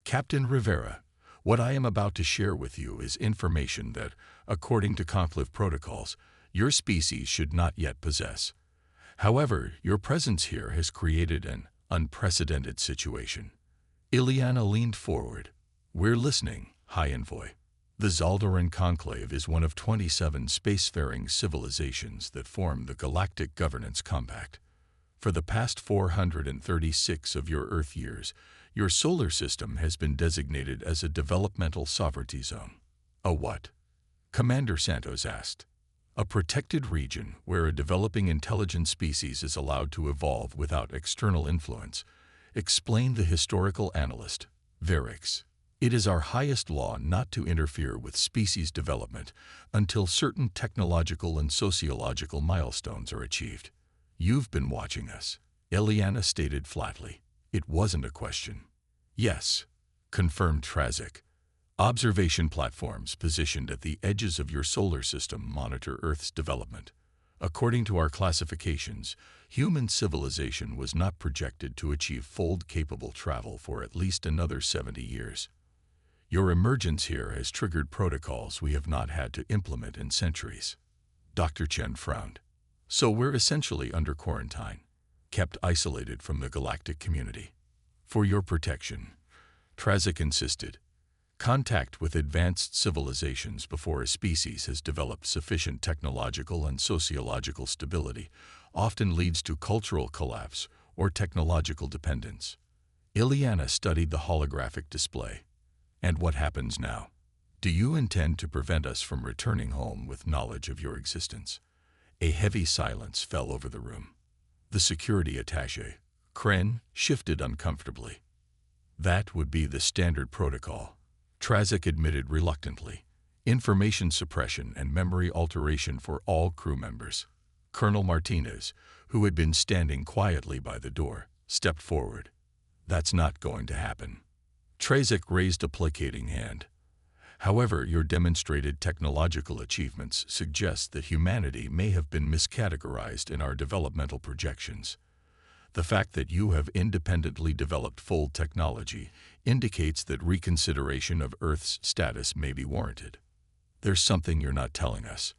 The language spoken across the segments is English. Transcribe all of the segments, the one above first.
Captain Rivera, what I am about to share with you is information that, according to conclave protocols, your species should not yet possess. However, your presence here has created an unprecedented situation. Ileana leaned forward. We're listening, High Envoy. The Zaldaran Conclave is one of 27 spacefaring civilizations that form the Galactic Governance Compact. For the past 436 of your Earth years, your solar system has been designated as a developmental sovereignty zone. A what? Commander Santos asked. A protected region where a developing intelligent species is allowed to evolve without external influence, explained the historical analyst, Verix. It is our highest law not to interfere with species development until certain technological and sociological milestones are achieved. You've been watching us, Ileana stated flatly. It wasn't a question. Yes, confirmed Trazik. Observation platforms positioned at the edges of your solar system monitor Earth's development. According to our classifications, human civilization was not projected to achieve fold-capable travel for at least another 70 years. Your emergence here has triggered protocols we have not had to implement in centuries. Dr. Chen frowned. So we're essentially under quarantine, kept isolated from the galactic community. For your protection, Trazik insisted. Contact with advanced civilizations before a species has developed sufficient technological and sociological stability often leads to cultural collapse or technological dependence. Ileana studied the holographic display. And what happens now? Do you intend to prevent us from returning home with knowledge of your existence? A heavy silence fell over the room. The security attaché, Kren, shifted uncomfortably. That would be the standard protocol, Trazik admitted reluctantly. Information suppression and memory alteration for all crew members. Colonel Martinez, who had been standing quietly by the door, stepped forward. That's not going to happen. Trazik raised a placating hand. However, your demonstrated technological achievements suggest that humanity may have been miscategorized in our developmental projections. The fact that you have independently developed fold technology indicates that reconsideration of Earth's status may be warranted. There's something you're not telling us,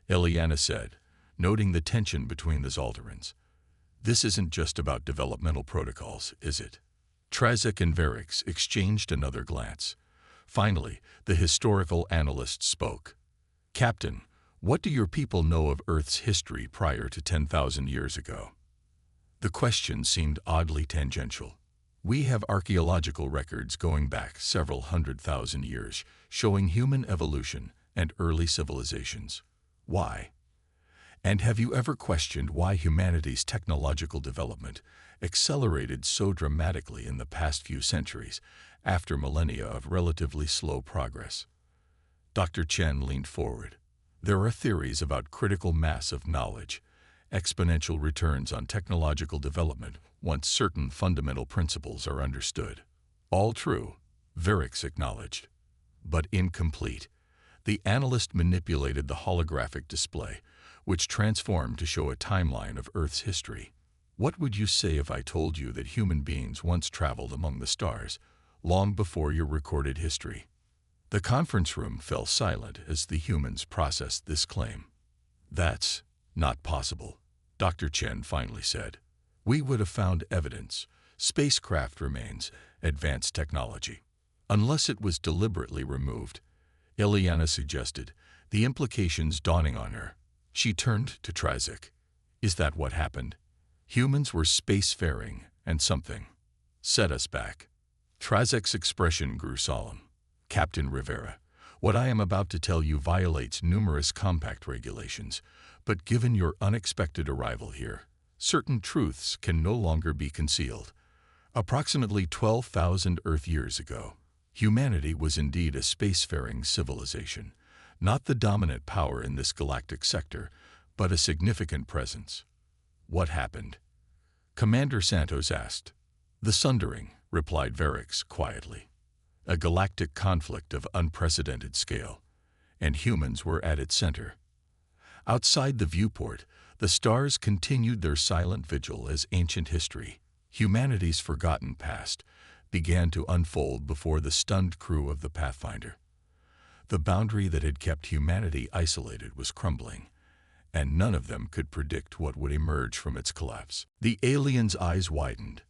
Ileana said, noting the tension between the Zaldarans. This isn't just about developmental protocols, is it? Trazik and Verix exchanged another glance. Finally, the historical analyst spoke. Captain, what do your people know of Earth's history prior to 10,000 years ago? The question seemed oddly tangential. We have archaeological records going back several 100,000 years, showing human evolution and early civilizations. Why? And have you ever questioned why humanity's technological development accelerated so dramatically in the past few centuries after millennia of relatively slow progress? Dr. Chen leaned forward. There are theories about critical mass of knowledge, exponential returns on technological development once certain fundamental principles are understood. All true, Verix acknowledged, but incomplete. The analyst manipulated the holographic display, which transformed to show a timeline of Earth's history. What would you say if I told you that human beings once traveled among the stars, long before your recorded history? The conference room fell silent as the humans processed this claim. That's not possible, Dr. Chen finally said. We would have found evidence, spacecraft remains, advanced technology. Unless it was deliberately removed, Ileana suggested, the implications dawning on her. She turned to Trazik. Is that what happened? Humans were spacefaring, and something set us back. Trazik's expression grew solemn. Captain Rivera, what I am about to tell you violates numerous compact regulations, but given your unexpected arrival here, certain truths can no longer be concealed. Approximately 12,000 Earth years ago, humanity was indeed a spacefaring civilization, not the dominant power in this galactic sector, but a significant presence. What happened? Commander Santos asked. The Sundering, replied Verix quietly. A galactic conflict of unprecedented scale, and humans were at its center. Outside the viewport, the stars continued their silent vigil as ancient history, humanity's forgotten past, began to unfold before the stunned crew of the Pathfinder. The boundary that had kept humanity isolated was crumbling, and none of them could predict what would emerge from its collapse. The aliens' eyes widened.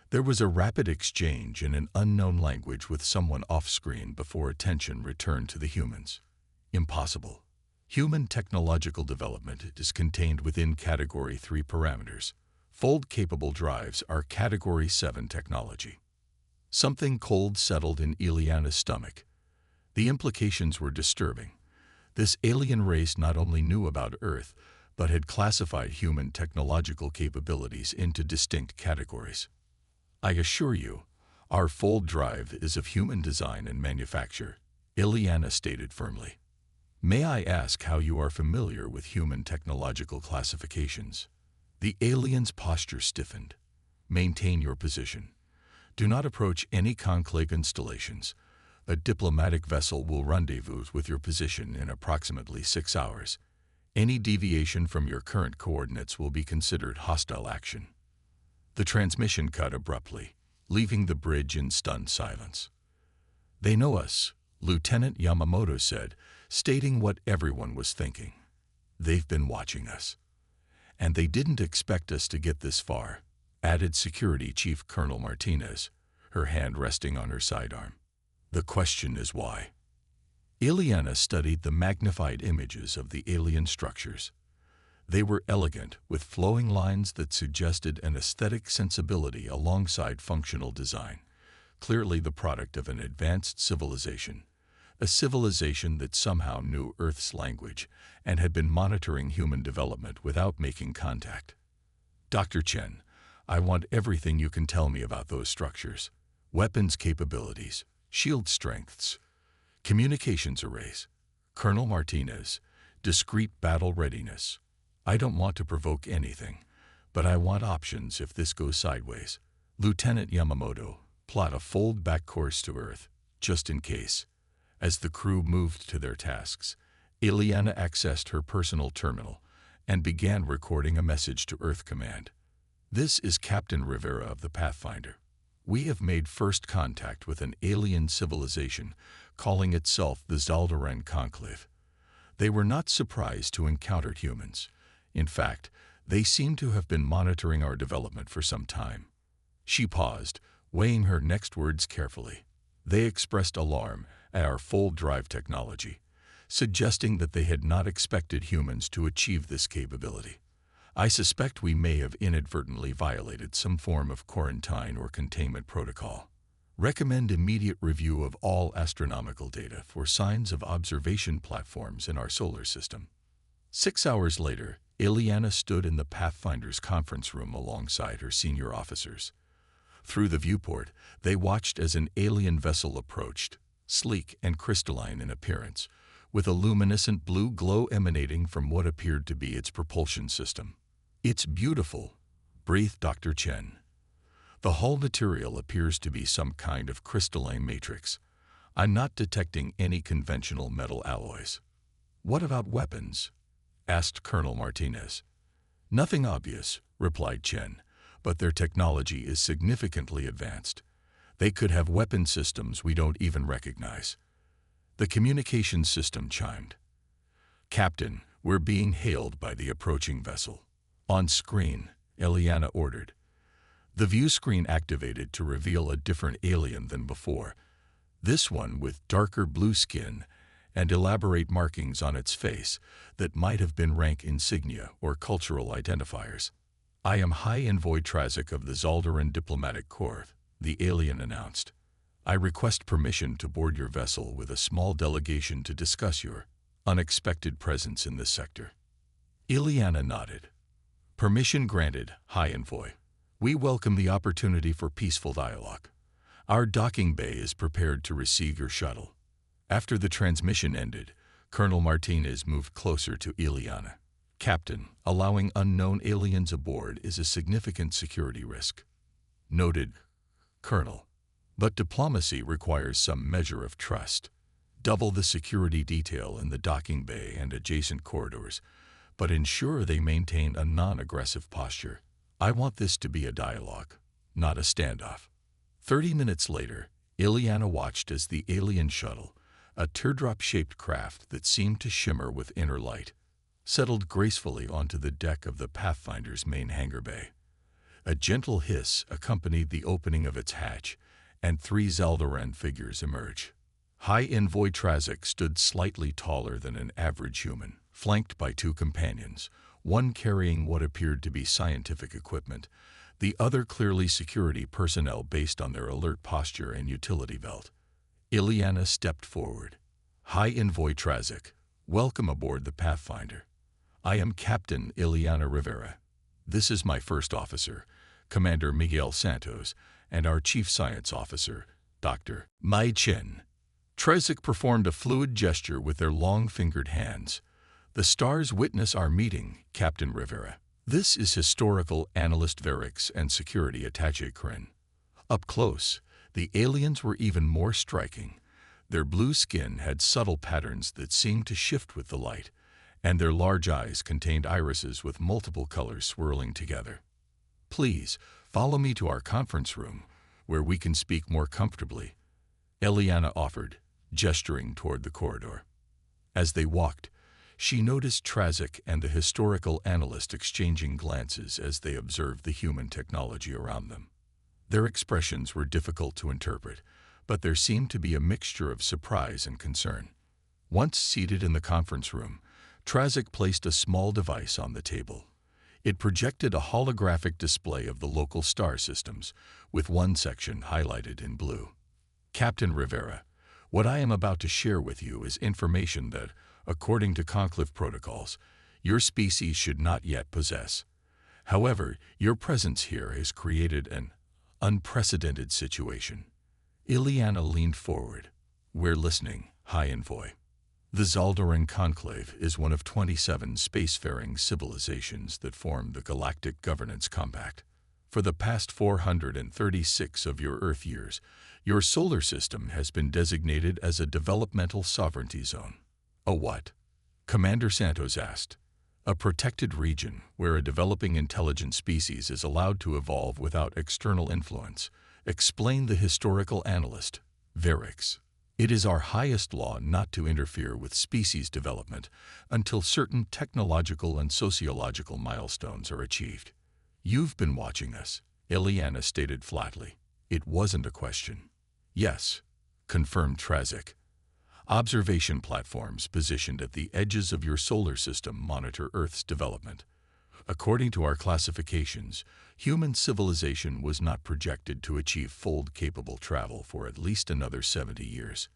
There was a rapid exchange in an unknown language with someone off-screen before attention returned to the humans. Impossible. Human technological development is contained within Category 3 parameters. Fold-capable drives are Category 7 technology. Something cold settled in Ileana's stomach. The implications were disturbing. This alien race not only knew about Earth, but had classified human technological capabilities into distinct categories. I assure you, our fold drive is of human design and manufacture, Ileana stated firmly. May I ask how you are familiar with human technological classifications? The alien's posture stiffened. Maintain your position. Do not approach any conclave installations. A diplomatic vessel will rendezvous with your position in approximately 6 hours. Any deviation from your current coordinates will be considered hostile action. The transmission cut abruptly, leaving the bridge in stunned silence. They know us, Lieutenant Yamamoto said, stating what everyone was thinking. They've been watching us. And they didn't expect us to get this far, added Security Chief Colonel Martinez, her hand resting on her sidearm. The question is why. Ileana studied the magnified images of the alien structures. They were elegant, with flowing lines that suggested an aesthetic sensibility alongside functional design, clearly the product of an advanced civilization, a civilization that somehow knew Earth's language and had been monitoring human development without making contact. Dr. Chen, I want everything you can tell me about those structures. Weapons capabilities, shield strengths, communications arrays. Colonel Martinez, discrete battle readiness. I don't want to provoke anything, but I want options if this goes sideways. Lieutenant Yamamoto, plot a fold-back course to Earth, just in case. As the crew moved to their tasks, Ileana accessed her personal terminal and began recording a message to Earth Command. This is Captain Rivera of the Pathfinder. We have made first contact with an alien civilization calling itself the Zaldaran Conclave. They were not surprised to encounter humans. In fact, they seem to have been monitoring our development for some time. She paused, weighing her next words carefully. They expressed alarm at our fold drive technology, suggesting that they had not expected humans to achieve this capability. I suspect we may have inadvertently violated some form of quarantine or containment protocol. Recommend immediate review of all astronomical data for signs of observation platforms in our solar system. 6 hours later, Ileana stood in the Pathfinder's conference room alongside her senior officers. Through the viewport, they watched as an alien vessel approached, sleek and crystalline in appearance, with a luminescent blue glow emanating from what appeared to be its propulsion system. It's beautiful, breathed Dr. Chen. The hull material appears to be some kind of crystalline matrix. I'm not detecting any conventional metal alloys. What about weapons? Asked Colonel Martinez. Nothing obvious, replied Chen, but their technology is significantly advanced. They could have weapon systems we don't even recognize. The communications system chimed. Captain, we're being hailed by the approaching vessel. On screen, Ileana ordered. The view screen activated to reveal a different alien than before. This one with darker blue skin and elaborate markings on its face that might have been rank insignia or cultural identifiers. I am High Envoy Trazic of the Zaldaran Diplomatic Corps, the alien announced. I request permission to board your vessel with a small delegation to discuss your unexpected presence in this sector. Ileana nodded. Permission granted, High Envoy. We welcome the opportunity for peaceful dialogue. Our docking bay is prepared to receive your shuttle. After the transmission ended, Colonel Martinez moved closer to Ileana. Captain, allowing unknown aliens aboard is a significant security risk. Noted, Colonel. But diplomacy requires some measure of trust. Double the security detail in the docking bay and adjacent corridors, but ensure they maintain a non-aggressive posture. I want this to be a dialogue, not a standoff. 30 minutes later, Ileana watched as the alien shuttle, a teardrop-shaped craft that seemed to shimmer with inner light, settled gracefully onto the deck of the Pathfinder's main hangar bay. A gentle hiss accompanied the opening of its hatch, and 3 Zaldaran figures emerged. High Envoy Trazik stood slightly taller than an average human, flanked by 2 companions, one carrying what appeared to be scientific equipment, the other clearly security personnel based on their alert posture and utility belt. Ileana stepped forward. High Envoy Trazik, welcome aboard the Pathfinder. I am Captain Ileana Rivera. This is my first officer, Commander Miguel Santos, and our Chief Science Officer, Dr. Mai Chen. Trazik performed a fluid gesture with their long-fingered hands. The stars witness our meeting, Captain Rivera. This is historical analyst Verix and security attaché Kryn. Up close, the aliens were even more striking. Their blue skin had subtle patterns that seemed to shift with the light, and their large eyes contained irises with multiple colors swirling together. Please, follow me to our conference room, where we can speak more comfortably, Ileana offered, gesturing toward the corridor. As they walked, she noticed Trazik and the historical analyst exchanging glances as they observed the human technology around them. Their expressions were difficult to interpret, but there seemed to be a mixture of surprise and concern. Once seated in the conference room, Trazik placed a small device on the table. It projected a holographic display of the local star systems, with one section highlighted in blue. Captain Rivera, what I am about to share with you is information that, according to conclave protocols, your species should not yet possess. However, your presence here has created an unprecedented situation. Ileana leaned forward. We're listening, High Envoy. The Zaldaran Conclave is one of 27 spacefaring civilizations that form the Galactic Governance Compact. For the past 436 of your Earth years, your solar system has been designated as a developmental sovereignty zone. A what? Commander Santos asked. A protected region where a developing intelligent species is allowed to evolve without external influence, explained the historical analyst, Verix. It is our highest law not to interfere with species development until certain technological and sociological milestones are achieved. You've been watching us, Ileana stated flatly. It wasn't a question. Yes, confirmed Trazik. Observation platforms positioned at the edges of your solar system monitor Earth's development. According to our classifications, human civilization was not projected to achieve fold-capable travel for at least another 70 years.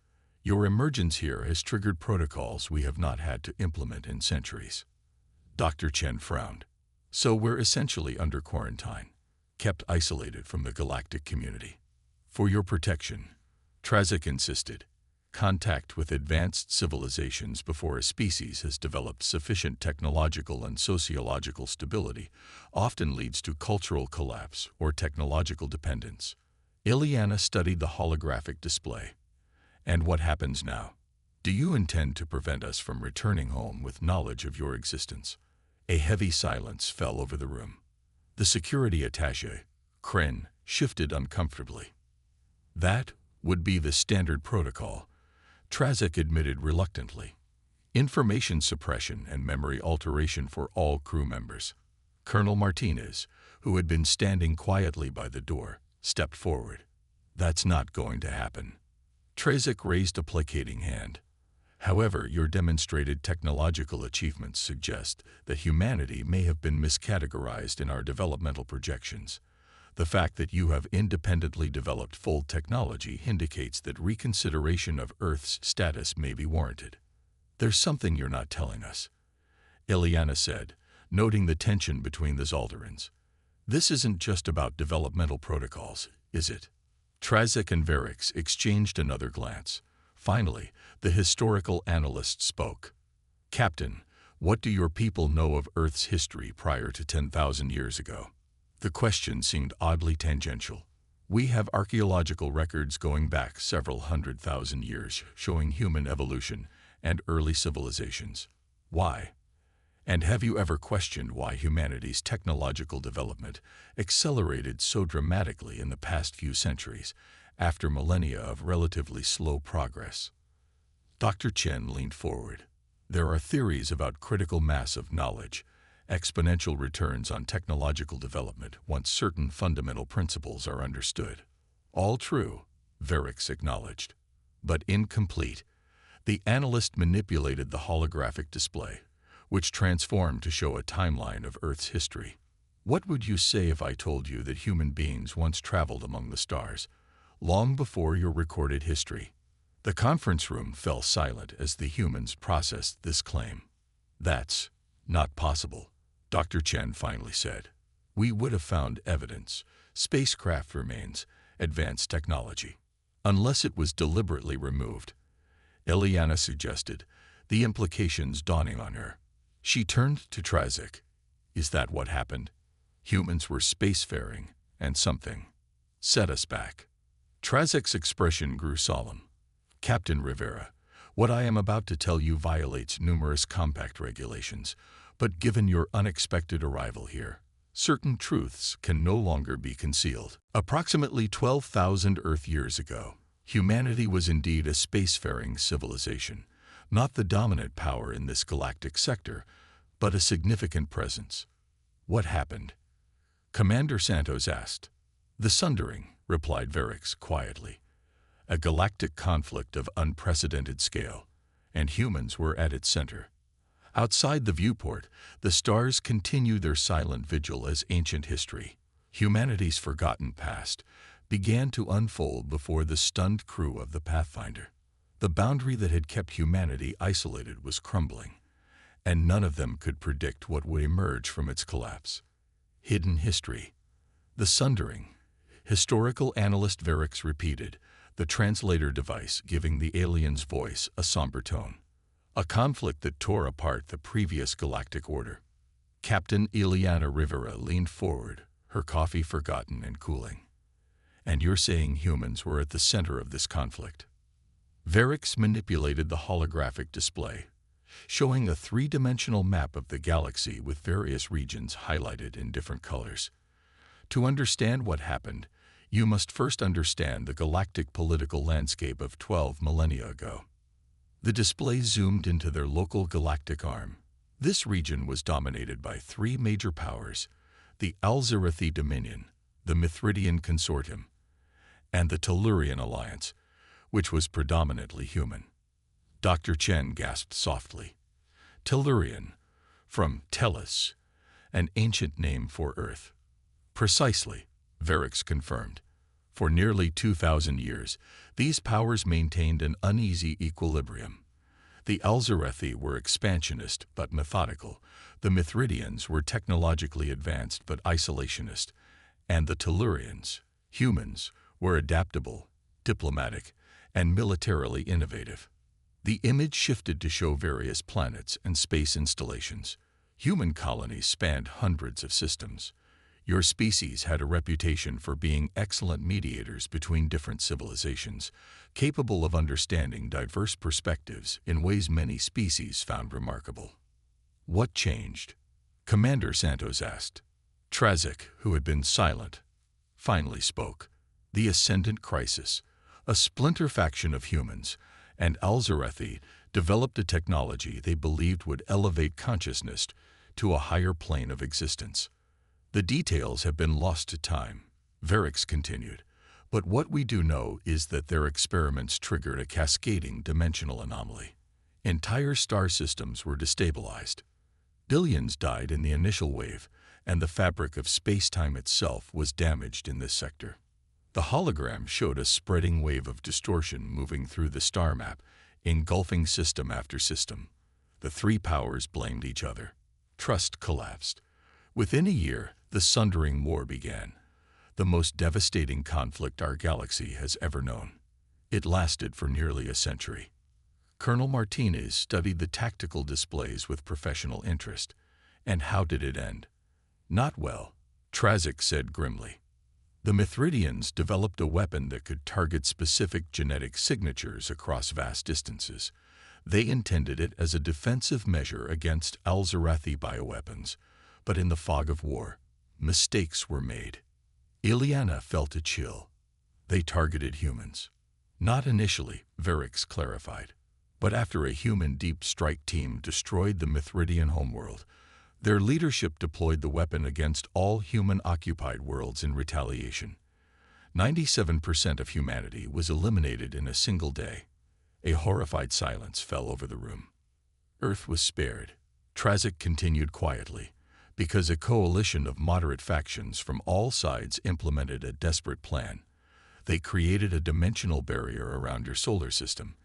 Your emergence here has triggered protocols we have not had to implement in centuries. Dr. Chen frowned. So we're essentially under quarantine, kept isolated from the galactic community. For your protection, Trazik insisted, contact with advanced civilizations before a species has developed sufficient technological and sociological stability often leads to cultural collapse or technological dependence. Ileana studied the holographic display. And what happens now? Do you intend to prevent us from returning home with knowledge of your existence? A heavy silence fell over the room. The security attaché, Kryn, shifted uncomfortably. That would be the standard protocol, Trazik admitted reluctantly. Information suppression and memory alteration for all crew members. Colonel Martinez, who had been standing quietly by the door, stepped forward. That's not going to happen. Trazik raised a placating hand. However, your demonstrated technological achievements suggest that humanity may have been miscategorized in our developmental projections. The fact that you have independently developed full technology indicates that reconsideration of Earth's status may be warranted. There's something you're not telling us, Ileana said, noting the tension between the Zaldarans. This isn't just about developmental protocols, is it? Trazik and Verix exchanged another glance. Finally, the historical analyst spoke. Captain, what do your people know of Earth's history prior to 10,000 years ago? The question seemed oddly tangential. We have archaeological records going back several 100,000 years showing human evolution and early civilizations. Why? And have you ever questioned why humanity's technological development accelerated so dramatically in the past few centuries, after millennia of relatively slow progress? Dr. Chen leaned forward. There are theories about critical mass of knowledge, exponential returns on technological development once certain fundamental principles are understood. All true, Verix acknowledged, but incomplete. The analyst manipulated the holographic display, which transformed to show a timeline of Earth's history. What would you say if I told you that human beings once traveled among the stars, long before your recorded history? The conference room fell silent as the humans processed this claim. That's not possible, Dr. Chen finally said. We would have found evidence, spacecraft remains, advanced technology. Unless it was deliberately removed, Ileana suggested, the implications dawning on her. She turned to Trazek. Is that what happened? Humans were spacefaring, and something set us back. Trazek's expression grew solemn. Captain Rivera, what I am about to tell you violates numerous compact regulations, but given your unexpected arrival here, certain truths can no longer be concealed. Approximately 12,000 Earth years ago, humanity was indeed a spacefaring civilization, not the dominant power in this galactic sector, but a significant presence. What happened? Commander Santos asked. The Sundering, replied Verix quietly. A galactic conflict of unprecedented scale, and humans were at its center. Outside the viewport, the stars continue their silent vigil as ancient history, humanity's forgotten past, began to unfold before the stunned crew of the Pathfinder. The boundary that had kept humanity isolated was crumbling, and none of them could predict what would emerge from its collapse. Hidden history. The Sundering, historical analyst Verix repeated, the translator device giving the alien's voice a somber tone. A conflict that tore apart the previous galactic order. Captain Ileana Rivera leaned forward, her coffee forgotten and cooling. And you're saying humans were at the center of this conflict? Verix manipulated the holographic display, showing a three-dimensional map of the galaxy with various regions highlighted in different colors. To understand what happened, you must first understand the galactic political landscape of 12 millennia ago. The display zoomed into their local galactic arm. This region was dominated by three major powers, the Alzarathi Dominion, the Mithridian Consortium, and the Tellurian Alliance, which was predominantly human. Dr. Chen gasped softly. Tellurian, from Tellus, an ancient name for Earth. Precisely, Verix confirmed. For nearly 2,000 years, these powers maintained an uneasy equilibrium. The Alzarathi were expansionist but methodical, the Mithridians were technologically advanced but isolationist, and the Tellurians, humans, were adaptable, diplomatic, and militarily innovative. The image shifted to show various planets and space installations. Human colonies spanned hundreds of systems. Your species had a reputation for being excellent mediators between different civilizations, capable of understanding diverse perspectives in ways many species found remarkable. What changed? Commander Santos asked. Trazek, who had been silent, finally spoke. The Ascendant Crisis, a splinter faction of humans, and Alzarathi developed a technology they believed would elevate consciousness to a higher plane of existence. The details have been lost to time, Verix continued, but what we do know is that their experiments triggered a cascading dimensional anomaly. Entire star systems were destabilized. Billions died in the initial wave, and the fabric of space-time itself was damaged in this sector. The hologram showed a spreading wave of distortion moving through the star map, engulfing system after system. The three powers blamed each other. Trust collapsed. Within a year, the Sundering War began, the most devastating conflict our galaxy has ever known. It lasted for nearly a century. Colonel Martinez studied the tactical displays with professional interest. And how did it end? Not well, Trazek said grimly. The Mithridians developed a weapon that could target specific genetic signatures across vast distances. They intended it as a defensive measure against Al-Zarathi bioweapons, but in the fog of war, mistakes were made. Ileana felt a chill. They targeted humans. Not initially, Varix clarified, but after a human deep strike team destroyed the Mithridian homeworld, their leadership deployed the weapon against all human-occupied worlds in retaliation. 97% of humanity was eliminated in a single day. A horrified silence fell over the room. Earth was spared. Trazik continued quietly, because a coalition of moderate factions from all sides implemented a desperate plan. They created a dimensional barrier around your solar system,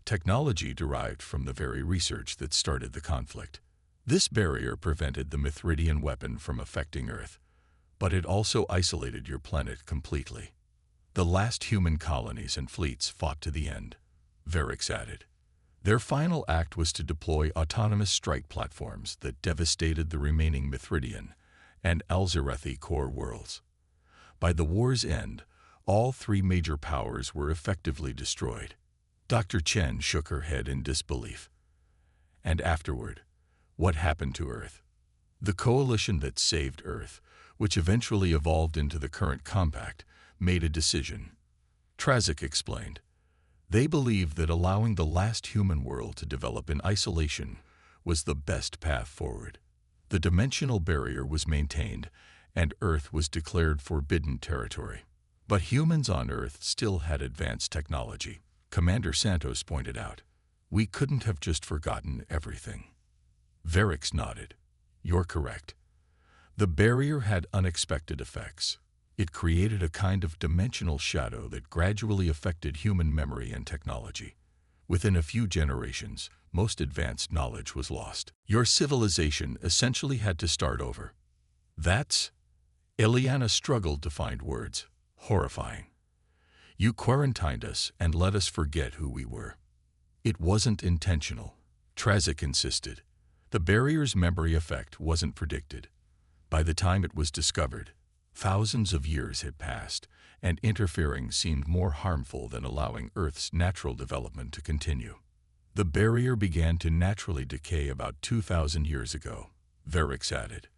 technology derived from the very research that started the conflict. This barrier prevented the Mithridian weapon from affecting Earth, but it also isolated your planet completely. The last human colonies and fleets fought to the end, Varix added. Their final act was to deploy autonomous strike platforms that devastated the remaining Mithridian and Al-Zarathi core worlds. By the war's end, all three major powers were effectively destroyed. Dr. Chen shook her head in disbelief. And afterward, what happened to Earth? The coalition that saved Earth, which eventually evolved into the current compact, made a decision. Trazik explained. They believed that allowing the last human world to develop in isolation was the best path forward. The dimensional barrier was maintained, and Earth was declared forbidden territory. But humans on Earth still had advanced technology, Commander Santos pointed out. We couldn't have just forgotten everything. Varix nodded. You're correct. The barrier had unexpected effects. It created a kind of dimensional shadow that gradually affected human memory and technology. Within a few generations, most advanced knowledge was lost. Your civilization essentially had to start over. That's... Ileana struggled to find words. Horrifying. You quarantined us and let us forget who we were. It wasn't intentional, Trazik insisted. The barrier's memory effect wasn't predicted. By the time it was discovered, thousands of years had passed, and interfering seemed more harmful than allowing Earth's natural development to continue. The barrier began to naturally decay about 2,000 years ago, Varix added.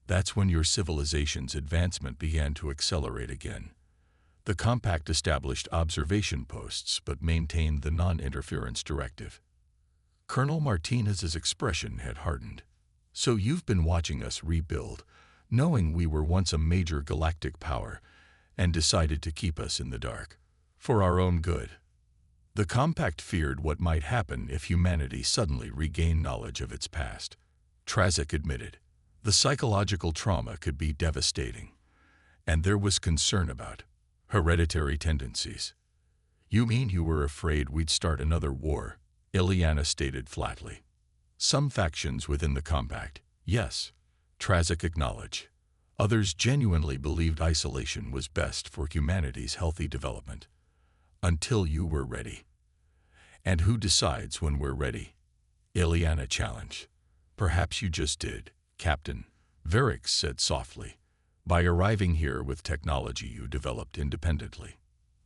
That's when your civilization's advancement began to accelerate again. The compact established observation posts but maintained the non-interference directive. Colonel Martinez's expression had hardened. So you've been watching us rebuild, knowing we were once a major galactic power, and decided to keep us in the dark. For our own good. The compact feared what might happen if humanity suddenly regained knowledge of its past. Trazik admitted. The psychological trauma could be devastating. And there was concern about hereditary tendencies. You mean you were afraid we'd start another war? Ileana stated flatly. Some factions within the compact, yes, Trazik acknowledged. Others genuinely believed isolation was best for humanity's healthy development. Until you were ready. And who decides when we're ready? Ileana challenged. Perhaps you just did, Captain, Varix said softly, by arriving here with technology you developed independently.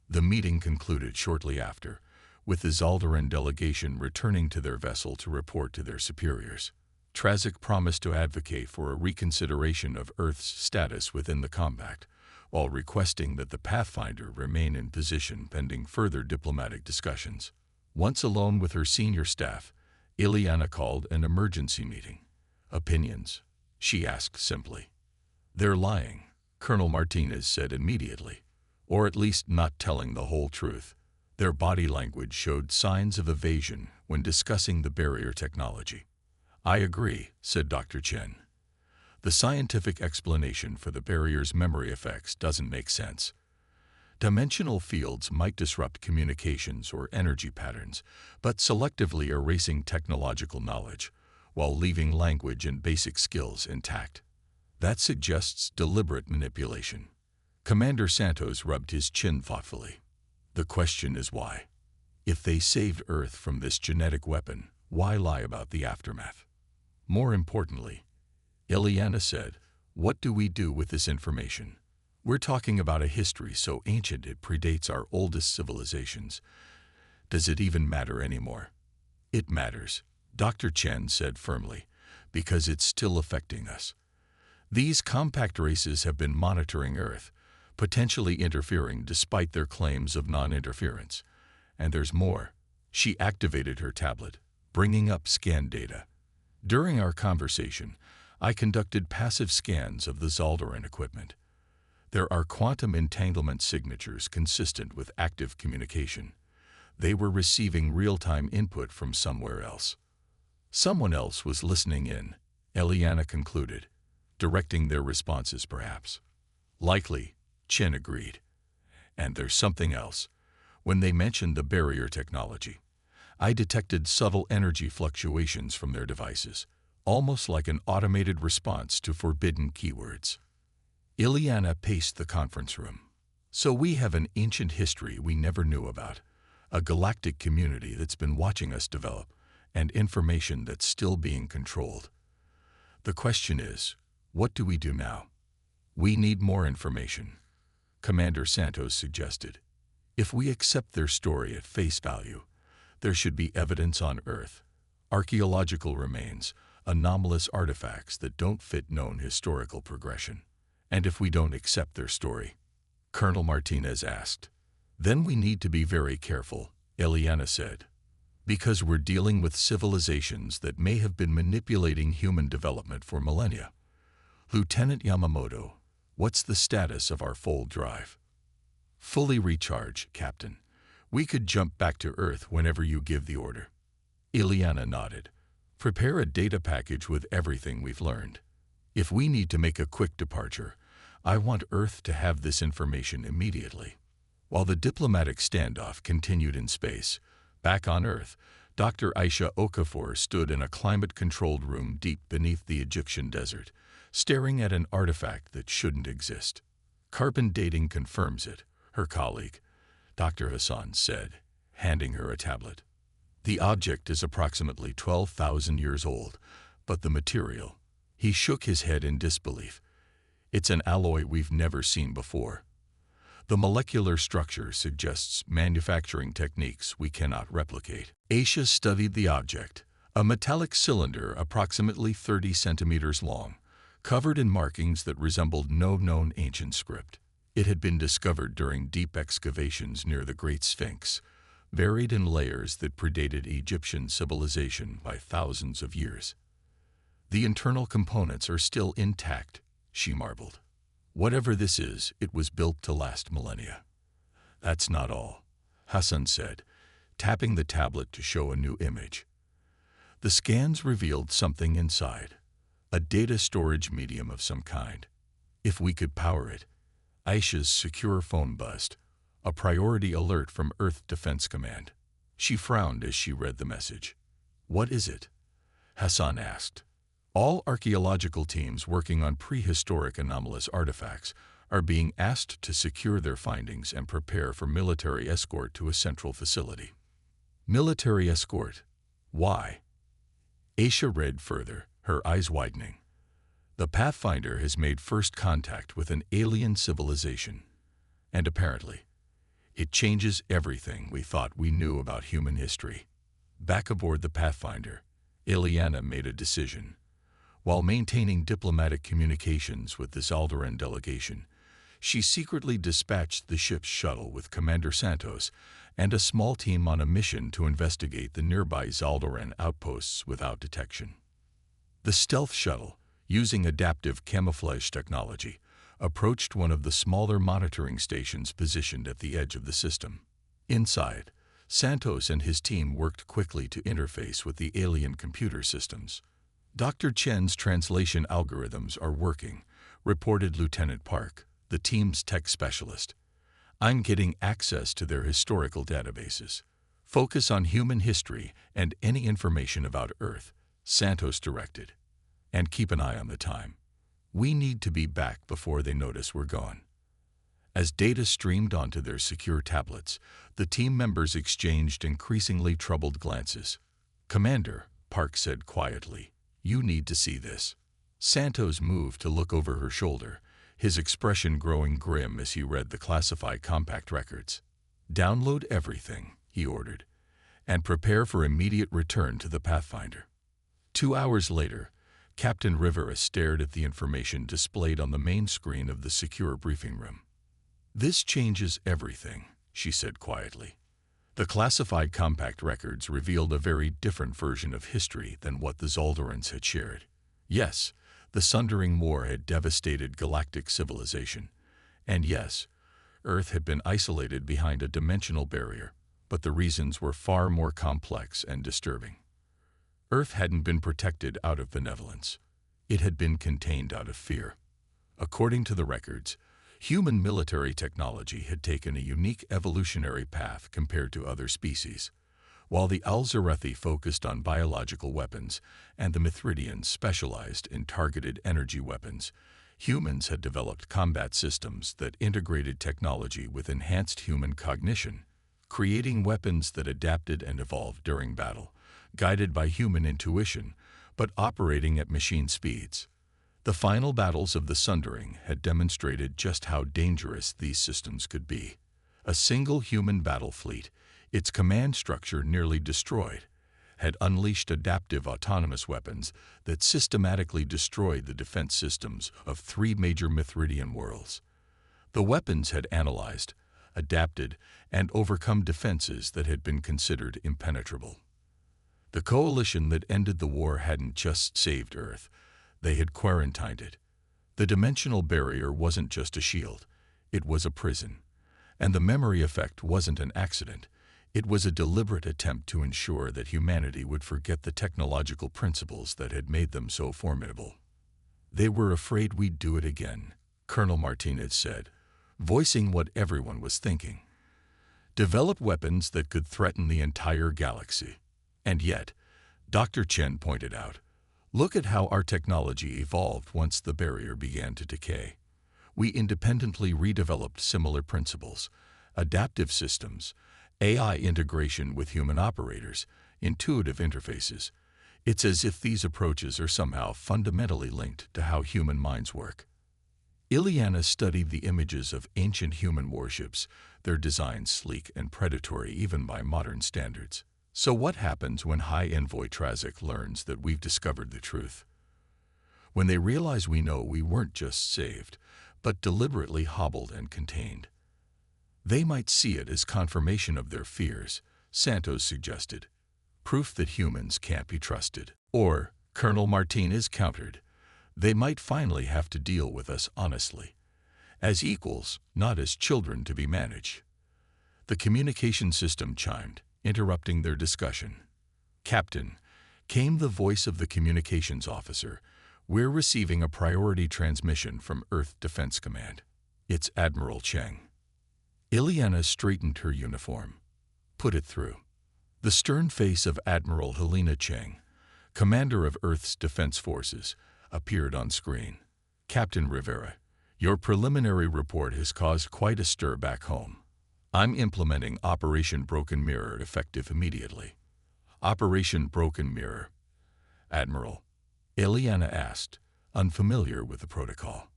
The meeting concluded shortly after, with the Zaldaran delegation returning to their vessel to report to their superiors. Trazik promised to advocate for a reconsideration of Earth's status within the compact, while requesting that the Pathfinder remain in position pending further diplomatic discussions. Once alone with her senior staff, Ileana called an emergency meeting. Opinions? She asked simply. They're lying, Colonel Martinez said immediately, or at least not telling the whole truth. Their body language showed signs of evasion when discussing the barrier technology. I agree, said Dr. Chen. The scientific explanation for the barrier's memory effects doesn't make sense. Dimensional fields might disrupt communications or energy patterns, but selectively erasing technological knowledge, while leaving language and basic skills intact. That suggests deliberate manipulation. Commander Santos rubbed his chin thoughtfully. The question is why? If they saved Earth from this genetic weapon, why lie about the aftermath? More importantly, Ileana said, what do we do with this information? We're talking about a history so ancient it predates our oldest civilizations. Does it even matter anymore? It matters, Dr. Chen said firmly, because it's still affecting us. These compact races have been monitoring Earth, potentially interfering despite their claims of non-interference. And there's more. She activated her tablet, bringing up scan data. During our conversation, I conducted passive scans of the Zaldoran equipment. There are quantum entanglement signatures consistent with active communication. They were receiving real-time input from somewhere else. Someone else was listening in, Eliana concluded, directing their responses perhaps. Likely, Chen agreed. And there's something else. When they mentioned the barrier technology, I detected subtle energy fluctuations from their devices, almost like an automated response to forbidden keywords. Ileana paced the conference room. So we have an ancient history we never knew about, a galactic community that's been watching us develop, and information that's still being controlled. The question is, what do we do now? We need more information, Commander Santos suggested. If we accept their story at face value, there should be evidence on Earth, archaeological remains, anomalous artifacts that don't fit known historical progression. And if we don't accept their story, Colonel Martinez asked, then we need to be very careful, Eliana said, because we're dealing with civilizations that may have been manipulating human development for millennia. Lieutenant Yamamoto, what's the status of our fold drive? Fully recharged, Captain. We could jump back to Earth whenever you give the order. Ileana nodded. Prepare a data package with everything we've learned. If we need to make a quick departure, I want Earth to have this information immediately. While the diplomatic standoff continued in space, back on Earth, Dr. Aisha Okafor stood in a climate-controlled room deep beneath the Egyptian desert, staring at an artifact that shouldn't exist. Carbon dating confirms it, her colleague, Dr. Hassan said, handing her a tablet. The object is approximately 12,000 years old, but the material... He shook his head in disbelief. It's an alloy we've never seen before. The molecular structure suggests manufacturing techniques we cannot replicate. Aisha studied the object, a metallic cylinder approximately 30 centimeters long, covered in markings that resembled no known ancient script. It had been discovered during deep excavations near the Great Sphinx, buried in layers that predated Egyptian civilization by thousands of years. The internal components are still intact, she marveled. Whatever this is, it was built to last millennia. That's not all, Hassan said, tapping the tablet to show a new image. The scans revealed something inside, a data storage medium of some kind. If we could power it, Aisha's secure phone buzzed, a priority alert from Earth Defense Command. She frowned as she read the message. What is it? Hassan asked. All archaeological teams working on prehistoric anomalous artifacts are being asked to secure their findings and prepare for military escort to a central facility. Military escort? Why? Aisha read further, her eyes widening. The Pathfinder has made first contact with an alien civilization, and apparently, it changes everything we thought we knew about human history. Back aboard the Pathfinder, Ileana made a decision. While maintaining diplomatic communications with the Zaldoran delegation, she secretly dispatched the ship's shuttle with Commander Santos and a small team on a mission to investigate the nearby Zaldoran outposts without detection. The stealth shuttle, using adaptive camouflage technology, approached one of the smaller monitoring stations positioned at the edge of the system. Inside, Santos and his team worked quickly to interface with the alien computer systems. Dr. Chen's translation algorithms are working, reported Lieutenant Park, the team's tech specialist. I'm getting access to their historical databases. Focus on human history and any information about Earth, Santos directed. And keep an eye on the time. We need to be back before they notice we're gone. As data streamed onto their secure tablets, the team members exchanged increasingly troubled glances. Commander, Park said quietly, you need to see this. Santos moved to look over her shoulder, his expression growing grim as he read the classified compact records. Download everything, he ordered, and prepare for immediate return to the Pathfinder. 2 hours later, Captain Rivera stared at the information displayed on the main screen of the secure briefing room. "This changes everything," she said quietly. The classified compact records revealed a very different version of history than what the Zoldorans had shared. Yes, the Sundering War had devastated galactic civilization. And yes, Earth had been isolated behind a dimensional barrier, but the reasons were far more complex and disturbing. Earth hadn't been protected out of benevolence. It had been contained out of fear. According to the records, human military technology had taken a unique evolutionary path compared to other species. While the Alzarethi focused on biological weapons and the Mithridians specialized in targeted energy weapons, humans had developed combat systems that integrated technology with enhanced human cognition, creating weapons that adapted and evolved during battle, guided by human intuition, but operating at machine speeds. The final battles of the Sundering had demonstrated just how dangerous these systems could be. A single human battle fleet, its command structure nearly destroyed, had unleashed adaptive autonomous weapons that systematically destroyed the defense systems of 3 major Mithridian worlds. The weapons had analyzed, adapted, and overcome defenses that had been considered impenetrable. The coalition that ended the war hadn't just saved Earth, they had quarantined it. The dimensional barrier wasn't just a shield, it was a prison. And the memory effect wasn't an accident. It was a deliberate attempt to ensure that humanity would forget the technological principles that had made them so formidable. "They were afraid we'd do it again," Colonel Martinez said, voicing what everyone was thinking. "Develop weapons that could threaten the entire galaxy. And yet," Dr. Chen pointed out, "look at how our technology evolved once the barrier began to decay. We independently redeveloped similar principles, adaptive systems, AI integration with human operators, intuitive interfaces. It's as if these approaches are somehow fundamentally linked to how human minds work." Ileana studied the images of ancient human warships, their designs sleek and predatory even by modern standards. So what happens when High Envoy Trazik learns that we've discovered the truth? When they realize we know we weren't just saved, but deliberately hobbled and contained. They might see it as confirmation of their fears, Santos suggested. Proof that humans can't be trusted. Or, Colonel Martinez countered, they might finally have to deal with us honestly. As equals, not as children to be managed. The communication system chimed, interrupting their discussion. "Captain," came the voice of the communications officer, "we're receiving a priority transmission from Earth Defense Command. It's Admiral Cheng." Ileana straightened her uniform. "Put it through." The stern face of Admiral Helena Cheng, commander of Earth's Defense Forces, appeared on screen. "Captain Rivera, your preliminary report has caused quite a stir back home. I'm implementing Operation Broken Mirror effective immediately." "Operation Broken Mirror?" "Admiral," Ileana asked, unfamiliar with the protocol.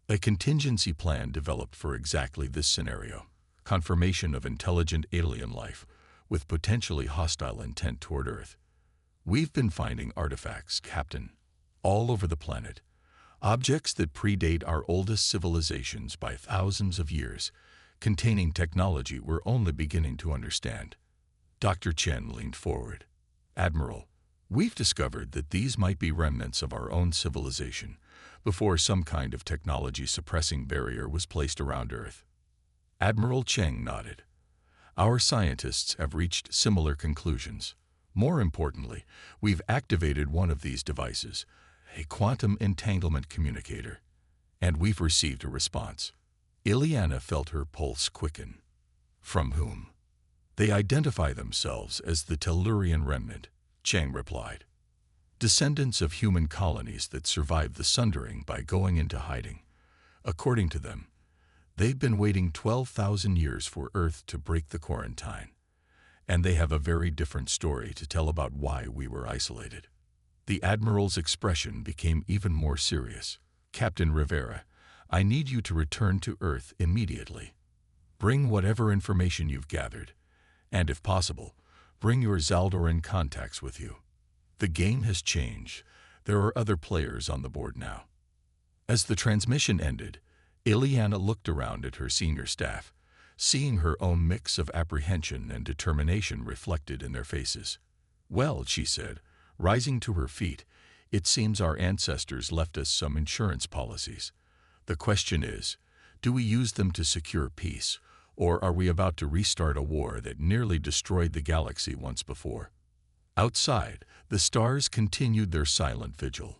"A contingency plan developed for exactly this scenario. Confirmation of intelligent alien life with potentially hostile intent toward Earth. We've been finding artifacts, Captain, all over the planet. Objects that predate our oldest civilizations by thousands of years, containing technology we're only beginning to understand." Dr. Chen leaned forward. "Admiral, we've discovered that these might be remnants of our own civilization before some kind of technology-suppressing barrier was placed around Earth." Admiral Cheng nodded. "Our scientists have reached similar conclusions. More importantly, we've activated one of these devices, a quantum entanglement communicator, and we've received a response." Ileana felt her pulse quicken. "From whom?" "They identify themselves as the Tellurian Remnant," Cheng replied. "Descendants of human colonies that survived the Sundering by going into hiding. According to them, they've been waiting 12,000 years for Earth to break the quarantine, and they have a very different story to tell about why we were isolated." The Admiral's expression became even more serious. "Captain Rivera, I need you to return to Earth immediately. Bring whatever information you've gathered, and if possible, Bring your Zaldoran contacts with you. The game has changed. There are other players on the board now." As the transmission ended, Ileana looked around at her senior staff, seeing her own mix of apprehension and determination reflected in their faces. "Well," she said, rising to her feet, "it seems our ancestors left us some insurance policies. The question is, do we use them to secure peace, or are we about to restart a war that nearly destroyed the galaxy once before?" Outside, the stars continued their silent vigil,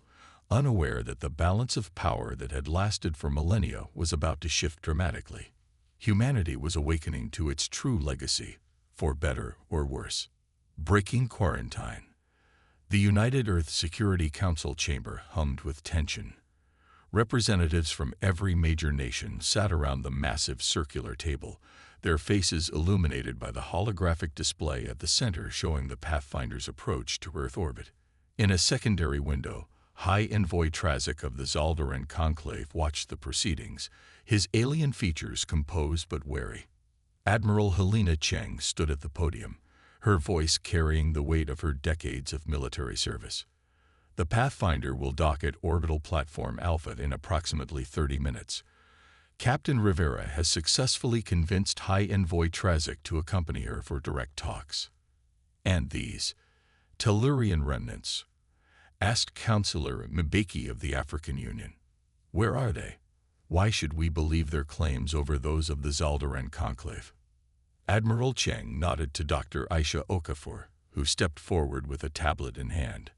unaware that the balance of power that had lasted for millennia was about to shift dramatically. Humanity was awakening to its true legacy, for better or worse. Breaking quarantine. The United Earth Security Council chamber hummed with tension. Representatives from every major nation sat around the massive circular table, their faces illuminated by the holographic display at the center showing the Pathfinder's approach to Earth orbit. In a secondary window, High Envoy Trazik of the Zaldoran Conclave watched the proceedings, his alien features composed but wary. Admiral Helena Cheng stood at the podium, her voice carrying the weight of her decades of military service. The Pathfinder will dock at Orbital Platform Alpha in approximately 30 minutes. Captain Rivera has successfully convinced High Envoy Trazik to accompany her for direct talks. "And these Tellurian remnants?" asked Councillor Mbeki of the African Union. "Where are they? Why should we believe their claims over those of the Zaldoran Conclave?" Admiral Cheng nodded to Dr. Aisha Okafor, who stepped forward with a tablet in hand.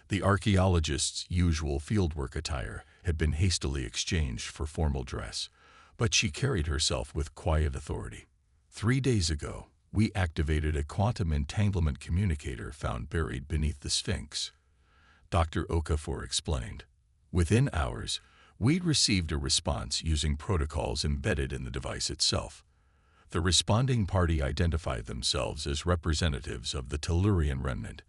The archaeologist's usual fieldwork attire had been hastily exchanged for formal dress, but she carried herself with quiet authority. "3 days ago, we activated a quantum entanglement communicator found buried beneath the Sphinx," Dr. Okafor explained. "Within hours, we'd received a response using protocols embedded in the device itself. The responding party identified themselves as representatives of the Tellurian remnant,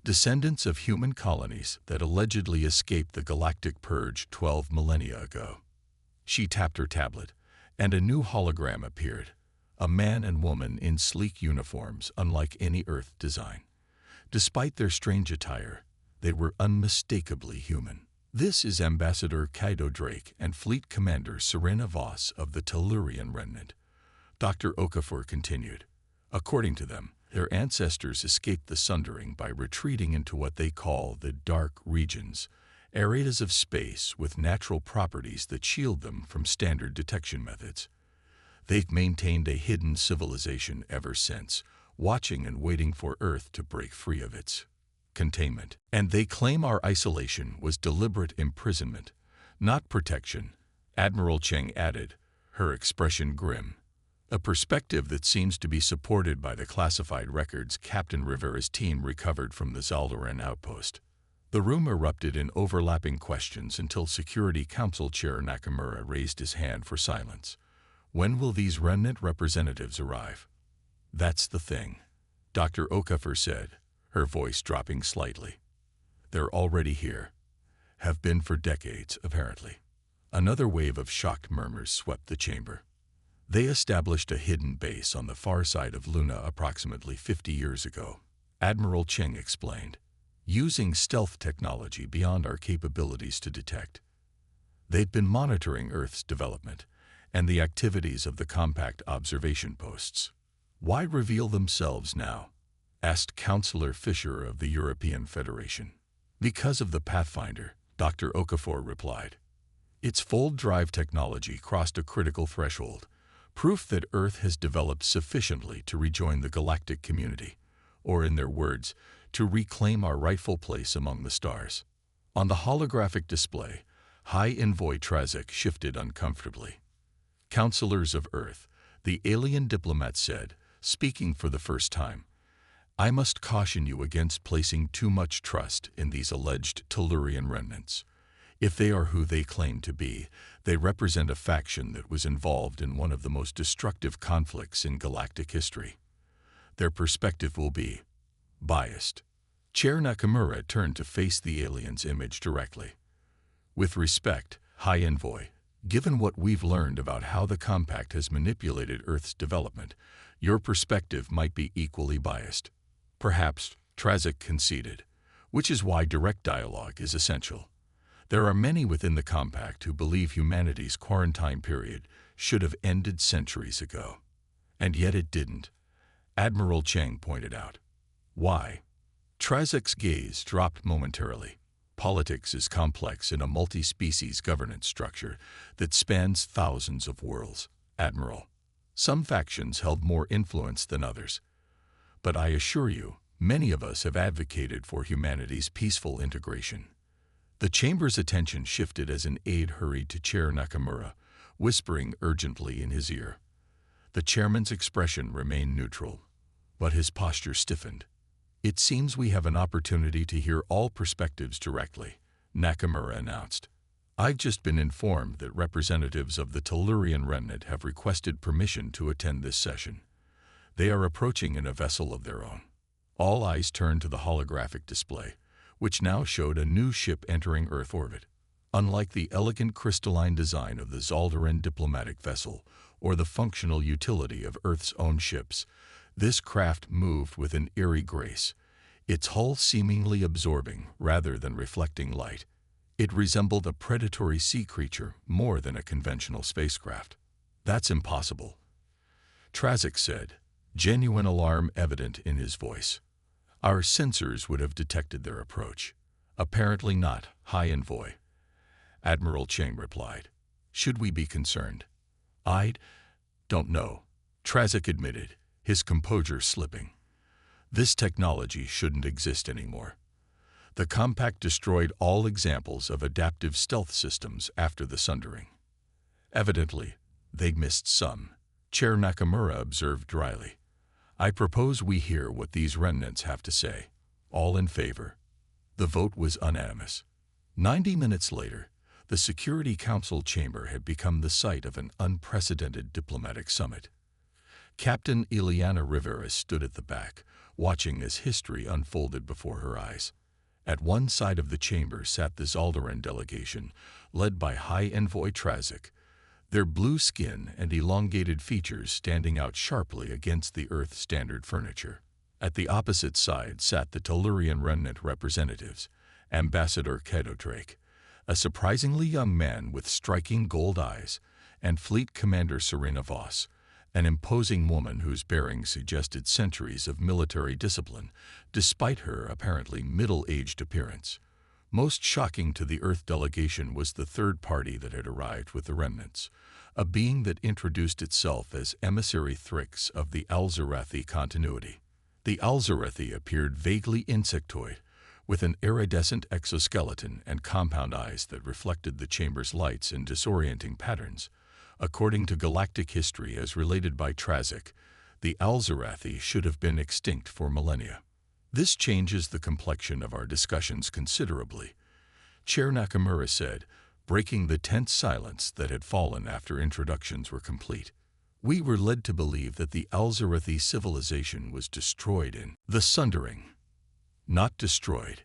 descendants of human colonies that allegedly escaped the Galactic Purge 12 millennia ago." She tapped her tablet, and a new hologram appeared, a man and woman in sleek uniforms unlike any Earth design. Despite their strange attire, they were unmistakably human. "This is Ambassador Kaido Drake and Fleet Commander Serena Voss of the Tellurian remnant," Dr. Okafor continued. "According to them, their ancestors escaped the Sundering by retreating into what they call the Dark Regions, areas of space with natural properties that shield them from standard detection methods. They've maintained a hidden civilization ever since, watching and waiting for Earth to break free of its containment. And they claim our isolation was deliberate imprisonment, not protection," Admiral Cheng added, her expression grim. A perspective that seems to be supported by the classified records Captain Rivera's team recovered from the Zaldoran outpost. The room erupted in overlapping questions until Security Council Chair Nakamura raised his hand for silence. "When will these remnant representatives arrive?" "That's the thing," Dr. Okafor said, her voice dropping slightly. "They're already here. Have been for decades, apparently." Another wave of shocked murmurs swept the chamber. "They established a hidden base on the far side of Luna approximately 50 years ago," Admiral Cheng explained, "using stealth technology beyond our capabilities to detect. They've been monitoring Earth's development and the activities of the compact observation posts." "Why reveal themselves now?" asked Councillor Fisher of the European Federation. "Because of the Pathfinder," Dr. Okafor replied. "Its fold drive technology crossed a critical threshold, proof that Earth has developed sufficiently to rejoin the galactic community, or in their words, to reclaim our rightful place among the stars." On the holographic display, High Envoy Trazik shifted uncomfortably. "Counselors of Earth," the alien diplomat said, speaking for the first time, "I must caution you against placing too much trust in these alleged Tellurian remnants. If they are who they claim to be, they represent a faction that was involved in one of the most destructive conflicts in galactic history. Their perspective will be biased." Chair Nakamura turned to face the alien's image directly. "With respect, High Envoy, Given what we've learned about how the compact has manipulated Earth's development, your perspective might be equally biased. Perhaps, Trazik conceded, which is why direct dialogue is essential. There are many within the compact who believe humanity's quarantine period should have ended centuries ago. And yet it didn't, Admiral Chang pointed out. Why? Trazik's gaze dropped momentarily. Politics is complex in a multi-species governance structure that spans thousands of worlds, Admiral. Some factions held more influence than others. But I assure you, many of us have advocated for humanity's peaceful integration. The chamber's attention shifted as an aide hurried to Chair Nakamura, whispering urgently in his ear. The chairman's expression remained neutral, but his posture stiffened. It seems we have an opportunity to hear all perspectives directly, Nakamura announced. I've just been informed that representatives of the Tellurian remnant have requested permission to attend this session. They are approaching in a vessel of their own. All eyes turned to the holographic display, which now showed a new ship entering Earth orbit. Unlike the elegant crystalline design of the Zaldaran diplomatic vessel or the functional utility of Earth's own ships, this craft moved with an eerie grace, its hull seemingly absorbing rather than reflecting light. It resembled a predatory sea creature more than a conventional spacecraft. That's impossible, Trazik said, genuine alarm evident in his voice. Our sensors would have detected their approach. Apparently not, High Envoy, Admiral Chang replied. Should we be concerned? I don't know, Trazik admitted, his composure slipping. This technology shouldn't exist anymore. The compact destroyed all examples of adaptive stealth systems after the sundering. Evidently, they'd missed some, Chair Nakamura observed dryly. I propose we hear what these remnants have to say. All in favor. The vote was unanimous. 90 minutes later, the Security Council chamber had become the site of an unprecedented diplomatic summit. Captain Ileana Rivera stood at the back, watching as history unfolded before her eyes. At one side of the chamber sat the Zaldaran delegation, led by High Envoy Trazik, their blue skin and elongated features standing out sharply against the Earth-standard furniture. At the opposite side sat the Tellurian remnant representatives, Ambassador Cato Drake, a surprisingly young man with striking gold eyes, and Fleet Commander Serena Voss, an imposing woman whose bearing suggested centuries of military discipline, despite her apparently middle-aged appearance. Most shocking to the Earth delegation was the third party that had arrived with the remnants, a being that introduced itself as Emissary Thrix of the Alzarathi continuity. The Alzarathi appeared vaguely insectoid, with an iridescent exoskeleton and compound eyes that reflected the chamber's lights in disorienting patterns. According to galactic history as related by Trazik, the Alzarathi should have been extinct for millennia. This changes the complexion of our discussions considerably, Chair Nakamura said, breaking the tense silence that had fallen after introductions were complete. We were led to believe that the Alzarathi civilization was destroyed in the sundering. Not destroyed,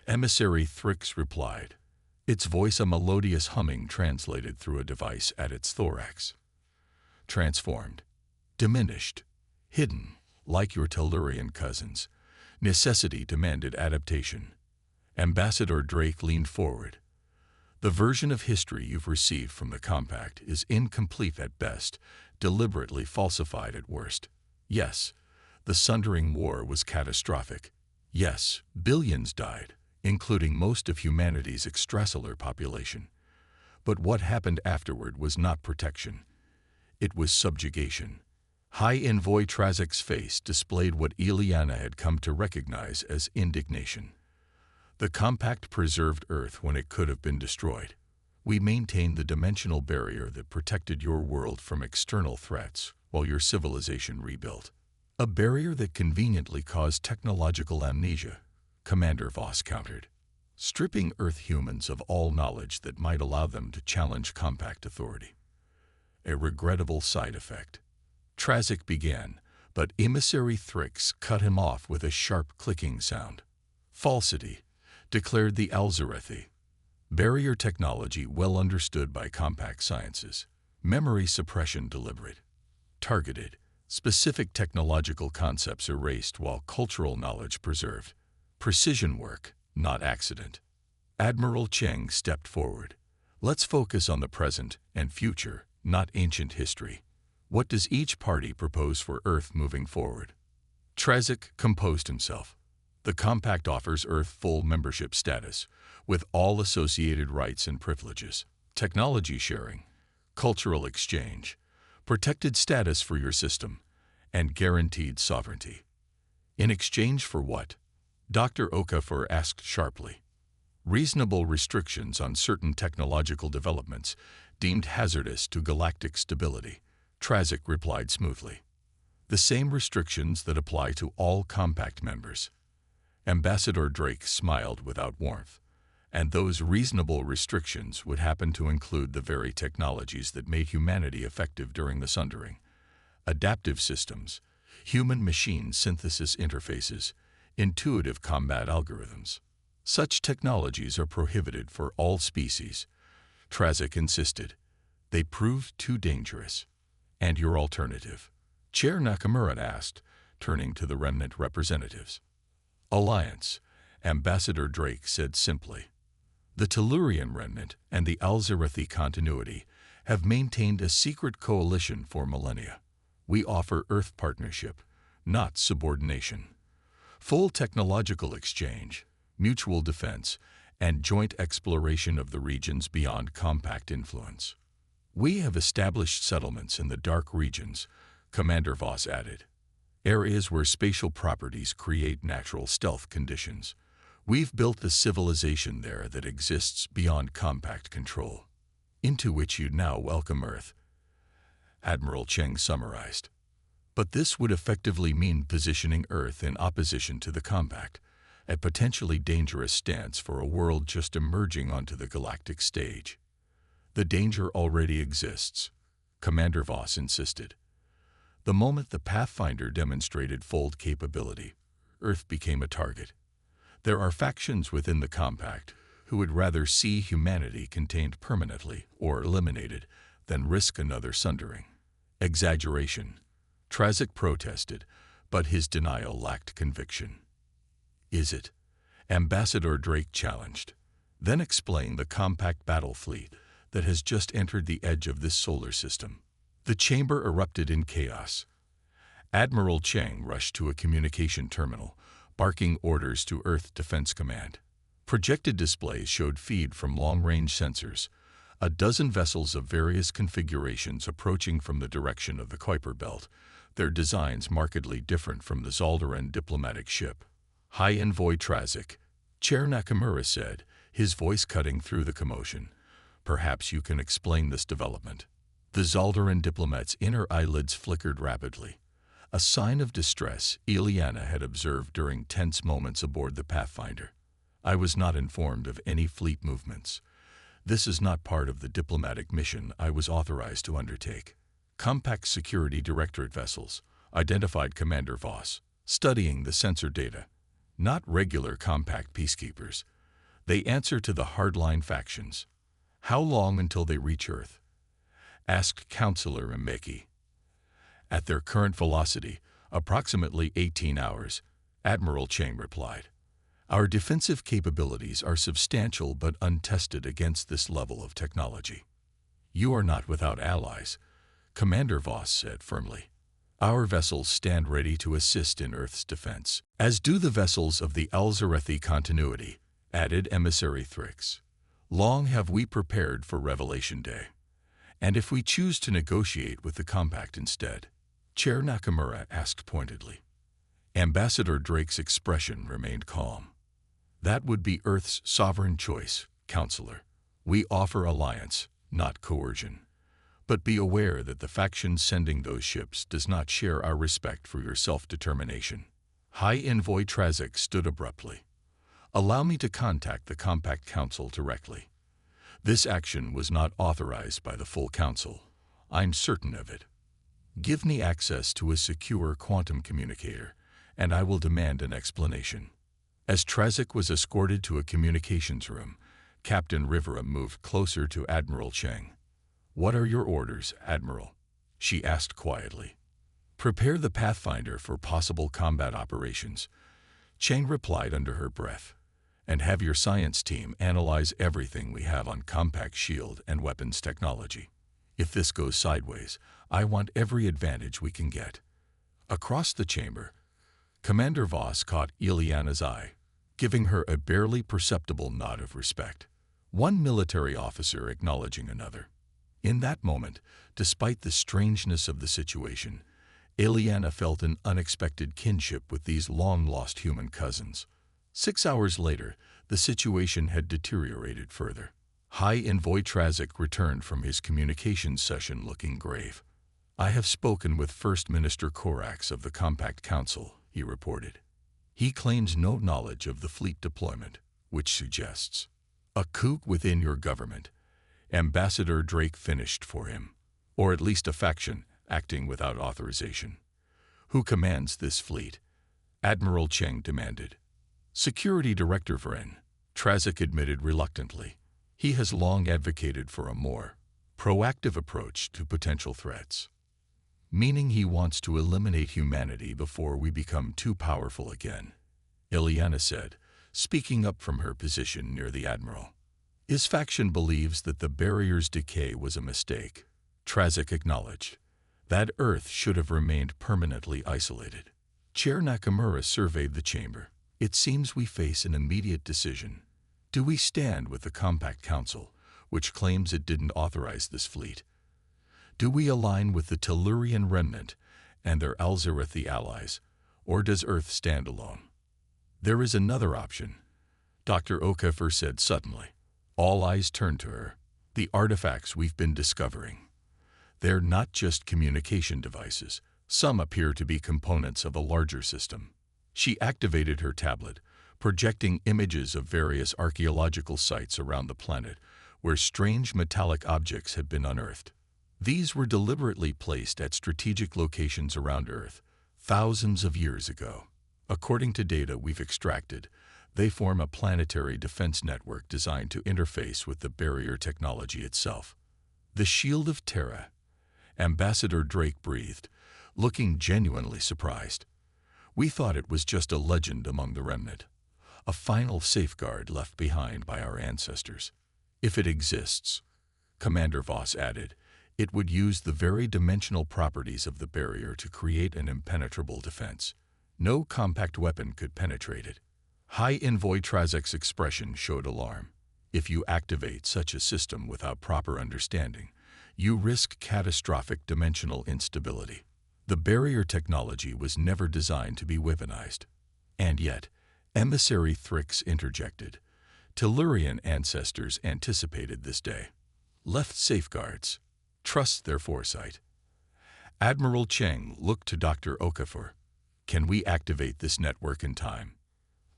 Emissary Thrix replied, its voice a melodious humming translated through a device at its thorax. Transformed, diminished, hidden, like your Tellurian cousins. Necessity demanded adaptation. Ambassador Drake leaned forward. The version of history you've received from the compact is incomplete at best, deliberately falsified at worst. Yes, the Sundering War was catastrophic. Yes, billions died, including most of humanity's extrasolar population. But what happened afterward was not protection. It was subjugation. High Envoy Trazik's face displayed what Ileana had come to recognize as indignation. The compact preserved Earth when it could have been destroyed. We maintained the dimensional barrier that protected your world from external threats while your civilization rebuilt. A barrier that conveniently caused technological amnesia, Commander Voss countered, stripping Earth humans of all knowledge that might allow them to challenge compact authority. A regrettable side effect. Trazik began, but Emissary Thrix cut him off with a sharp clicking sound. Falsity, declared the Alzarathi. Barrier technology well understood by compact sciences. Memory suppression deliberate. Targeted. Specific technological concepts erased while cultural knowledge preserved. Precision work, not accident. Admiral Cheng stepped forward. Let's focus on the present and future, not ancient history. What does each party propose for Earth moving forward? Trazik composed himself. The compact offers Earth full membership status, with all associated rights and privileges. Technology sharing, cultural exchange, protected status for your system, and guaranteed sovereignty. In exchange for what? Dr. Okafor asked sharply. Reasonable restrictions on certain technological developments deemed hazardous to galactic stability, Trazik replied smoothly. The same restrictions that apply to all compact members. Ambassador Drake smiled without warmth. And those reasonable restrictions would happen to include the very technologies that made humanity effective during the Sundering. Adaptive systems, human-machine synthesis interfaces, intuitive combat algorithms. Such technologies are prohibited for all species. Trazik insisted. They proved too dangerous. And your alternative? Chair Nakamura asked, turning to the remnant representatives. Alliance, Ambassador Drake said simply. The Tellurian remnant and the Alzarathi continuity have maintained a secret coalition for millennia. We offer Earth partnership, not subordination. Full technological exchange, mutual defense, and joint exploration of the regions beyond compact influence. We have established settlements in the dark regions, Commander Voss added. Areas where spatial properties create natural stealth conditions. We've built the civilization there that exists beyond compact control, into which you now welcome Earth. Admiral Cheng summarized. But this would effectively mean positioning Earth in opposition to the compact, a potentially dangerous stance for a world just emerging onto the galactic stage. The danger already exists, Commander Voss insisted. The moment the Pathfinder demonstrated fold capability, Earth became a target. There are factions within the compact who would rather see humanity contained permanently or eliminated than risk another sundering. Exaggeration. Trazik protested, but his denial lacked conviction. Is it? Ambassador Drake challenged. Then explain the compact battle fleet that has just entered the edge of this solar system. The chamber erupted in chaos. Admiral Cheng rushed to a communication terminal, barking orders to Earth Defense Command. Projected displays showed feed from long-range sensors, a dozen vessels of various configurations approaching from the direction of the Kuiper Belt, their designs markedly different from the Zaldaran diplomatic ship. High Envoy Trazik, Chair Nakamura said, his voice cutting through the commotion. Perhaps you can explain this development. The Zaldaran diplomat's inner eyelids flickered rapidly. A sign of distress Ileana had observed during tense moments aboard the Pathfinder. I was not informed of any fleet movements. This is not part of the diplomatic mission I was authorized to undertake. Compact Security Directorate vessels, identified Commander Voss, studying the sensor data. Not regular compact peacekeepers. They answer to the hardline factions. How long until they reach Earth? Asked Counselor Mbeki. At their current velocity, approximately 18 hours, Admiral Cheng replied. Our defensive capabilities are substantial but untested against this level of technology. You are not without allies, Commander Voss said firmly. Our vessels stand ready to assist in Earth's defense, as do the vessels of the Alzarathi continuity, added Emissary Thrix. Long have we prepared for Revelation Day. And if we choose to negotiate with the compact instead? Chair Nakamura asked pointedly. Ambassador Drake's expression remained calm. That would be Earth's sovereign choice, Counselor. We offer alliance, not coercion. But be aware that the faction sending those ships does not share our respect for your self-determination. High Envoy Trazik stood abruptly. Allow me to contact the Compact Council directly. This action was not authorized by the full Council. I'm certain of it. Give me access to a secure quantum communicator, and I will demand an explanation. As Trazik was escorted to a communications room, Captain Rivera moved closer to Admiral Cheng. "What are your orders, Admiral?" she asked quietly. "Prepare the Pathfinder for possible combat operations," Cheng replied under her breath, "and have your science team analyze everything we have on compact shield and weapons technology. If this goes sideways, I want every advantage we can get." Across the chamber, Commander Voss caught Ileana's eye, giving her a barely perceptible nod of respect, one military officer acknowledging another. In that moment, despite the strangeness of the situation, Ileana felt an unexpected kinship with these long-lost human cousins. 6 hours later, the situation had deteriorated further. High Envoy Trazik returned from his communications session looking grave. "I have spoken with First Minister Korax of the Compact Council," he reported. "He claims no knowledge of the fleet deployment, which suggests a coup within your government. Ambassador Drake finished for him, or at least a faction acting without authorization." "Who commands this fleet?" Admiral Cheng demanded. "Security Director Vren," Trazik admitted reluctantly. "He has long advocated for a more proactive approach to potential threats, meaning he wants to eliminate humanity before we become too powerful again," Ileana said, speaking up from her position near the Admiral. "His faction believes that the barrier's decay was a mistake," Trazik acknowledged. "That Earth should have remained permanently isolated." Chair Nakamura surveyed the chamber. "It seems we face an immediate decision. Do we stand with the Compact Council, which claims it didn't authorize this fleet? Do we align with the Tellurian Remnant and their Alzarathi allies, or does Earth stand alone?" "There is another option," Dr. Okafor said suddenly. All eyes turned to her. "The artifacts we've been discovering. They're not just communication devices. Some appear to be components of a larger system." She activated her tablet, projecting images of various archaeological sites around the planet where strange metallic objects had been unearthed. These were deliberately placed at strategic locations around Earth, thousands of years ago. According to data we've extracted, they form a planetary defense network designed to interface with the barrier technology itself. "The Shield of Terra," Ambassador Drake breathed, looking genuinely surprised. "We thought it was just a legend among the remnant, a final safeguard left behind by our ancestors. If it exists," Commander Voss added, "it would use the very dimensional properties of the barrier to create an impenetrable defense. No compact weapon could penetrate it." High Envoy Trazik's expression showed alarm. "If you activate such a system without proper understanding, you risk catastrophic dimensional instability. The barrier technology was never designed to be weaponized." And yet, Emissary Thrix interjected. "Tellurian ancestors anticipated this day. Left safeguards. Trust their foresight." Admiral Cheng looked to Dr. Okafor. "Can we activate this network in time?"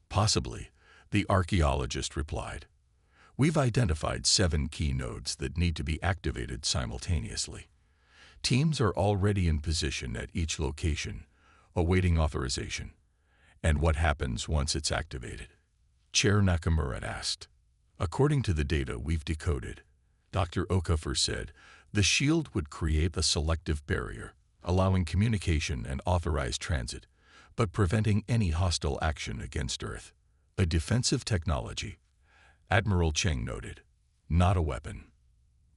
"Possibly," the archaeologist replied. "We've identified 7 key nodes that need to be activated simultaneously. Teams are already in position at each location, awaiting authorization." "And what happens once it's activated?" Chair Nakamura asked. "According to the data we've decoded," Dr. Okafor said, "the shield would create a selective barrier, allowing communication and authorized transit, but preventing any hostile action against Earth. A defensive technology," Admiral Cheng noted. "Not a weapon.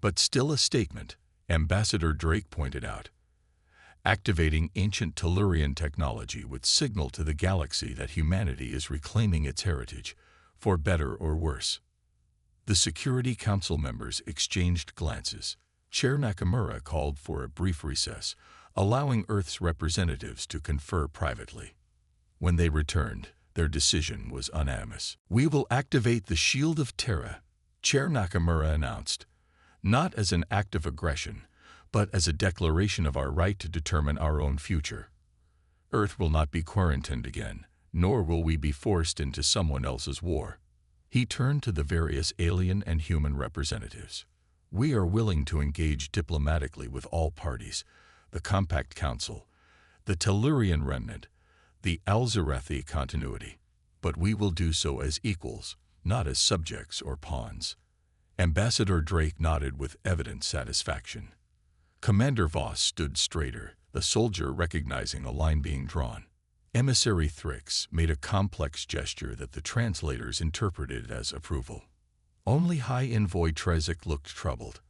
But still a statement," Ambassador Drake pointed out. "Activating ancient Tellurian technology would signal to the galaxy that humanity is reclaiming its heritage, for better or worse." The Security Council members exchanged glances. Chair Nakamura called for a brief recess, allowing Earth's representatives to confer privately. When they returned, their decision was unanimous. "We will activate the Shield of Terra," Chair Nakamura announced, "not as an act of aggression, but as a declaration of our right to determine our own future. Earth will not be quarantined again, nor will we be forced into someone else's war." He turned to the various alien and human representatives. "We are willing to engage diplomatically with all parties, the Compact Council, the Tellurian Remnant, the Alzarathi continuity, but we will do so as equals, not as subjects or pawns. Ambassador Drake nodded with evident satisfaction. Commander Voss stood straighter, the soldier recognizing a line being drawn. Emissary Thrix made a complex gesture that the translators interpreted as approval. Only High Envoy Trezek looked troubled.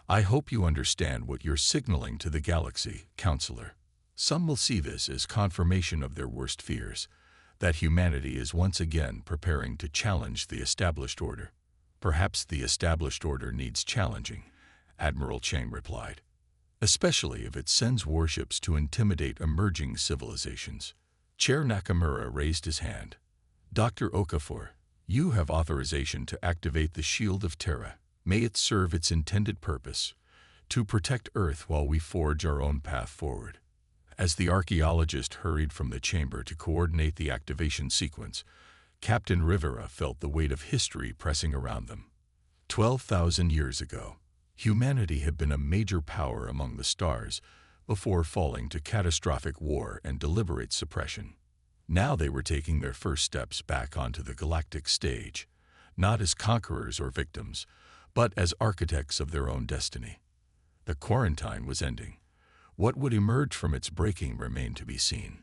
I hope you understand what you're signaling to the galaxy, Counselor. Some will see this as confirmation of their worst fears, that humanity is once again preparing to challenge the established order. Perhaps the established order needs challenging, Admiral Chang replied, especially if it sends warships to intimidate emerging civilizations. Chair Nakamura raised his hand. Dr. Okafor, you have authorization to activate the Shield of Terra. May it serve its intended purpose, to protect Earth while we forge our own path forward. As the archaeologist hurried from the chamber to coordinate the activation sequence, Captain Rivera felt the weight of history pressing around them. 12,000 years ago, humanity had been a major power among the stars before falling to catastrophic war and deliberate suppression. Now they were taking their first steps back onto the galactic stage, not as conquerors or victims, but as architects of their own destiny. The quarantine was ending. What would emerge from its breaking remained to be seen.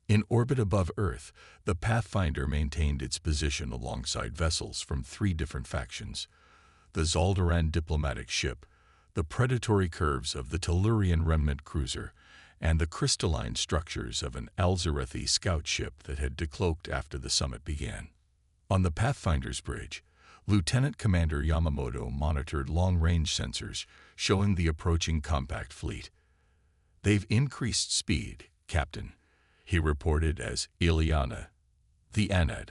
In orbit above Earth, the Pathfinder maintained its position alongside vessels from 3 different factions: the Zaldaran diplomatic ship, the predatory curves of the Tellurian remnant cruiser, and the crystalline structures of an Alzarethi scout ship that had decloaked after the summit began. On the Pathfinder's bridge, Lieutenant Commander Yamamoto monitored long-range sensors showing the approaching compact fleet. They've increased speed, Captain, he reported as Ileana, the Anad,